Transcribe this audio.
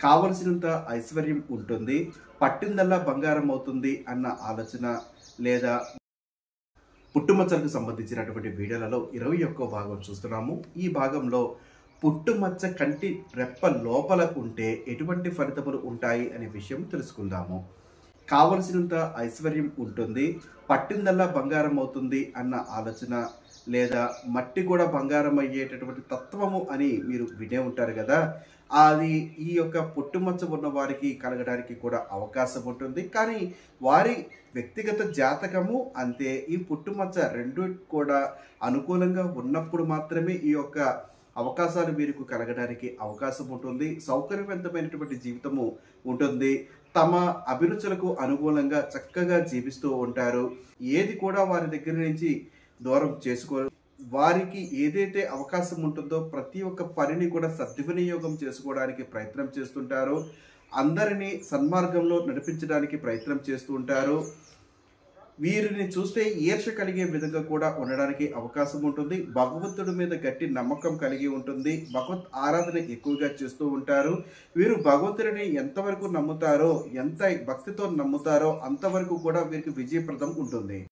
కావలసినంత ఐశ్వర్యం ఉంటుంది, పట్టిందల్లా బంగారం అవుతుంది అన్న ఆలోచన లేదా పుట్టుమచ్చలకు సంబంధించినటువంటి వీడియోలలో 21వ భాగం చూస్తున్నాము. ఈ భాగంలో పుట్టుమచ్చ కంటి రెప్ప లోపల ఉంటే ఎటువంటి ఫలితములు ఉంటాయి అనే విషయం తెలుసుకుందాము. కావలసినంత ఐశ్వర్యం ఉంటుంది, పట్టిందల్లా బంగారం అవుతుంది అన్న ఆలోచన లేదా మట్టి కూడా బంగారం అయ్యేటటువంటి తత్వము అని మీరు వినే ఉంటారు కదా. అది ఈ యొక్క పుట్టుమచ్చ ఉన్న వారికి కలగడానికి కూడా అవకాశం ఉంటుంది. కానీ వారి వ్యక్తిగత జాతకము అంతే, ఈ పుట్టుమచ్చ రెండు కూడా అనుకూలంగా ఉన్నప్పుడు మాత్రమే ఈ యొక్క అవకాశాలు వీరికి కలగడానికి అవకాశం ఉంటుంది. సౌకర్యవంతమైనటువంటి జీవితము ఉంటుంది. తమ అభిరుచులకు అనుకూలంగా చక్కగా జీవిస్తూ ఉంటారు. ఏది కూడా వారి దగ్గర నుంచి దూరం చేసుకోరు. వారికి ఏదైతే అవకాశం ఉంటుందో ప్రతి ఒక్క పనిని కూడా సద్వినియోగం చేసుకోవడానికి ప్రయత్నం చేస్తుంటారు. అందరినీ సన్మార్గంలో నడిపించడానికి ప్రయత్నం చేస్తూ ఉంటారు. వీరిని చూస్తే ఈర్ష్య కలిగే విధంగా కూడా ఉండడానికి అవకాశం ఉంటుంది. భగవంతుడి మీద గట్టి నమ్మకం కలిగి ఉంటుంది. భగవత్ ఆరాధన ఎక్కువగా చేస్తూ ఉంటారు. వీరు భగవంతుడిని ఎంతవరకు నమ్ముతారో, ఎంత భక్తితో నమ్ముతారో అంతవరకు కూడా వీరికి విజయప్రదం ఉంటుంది.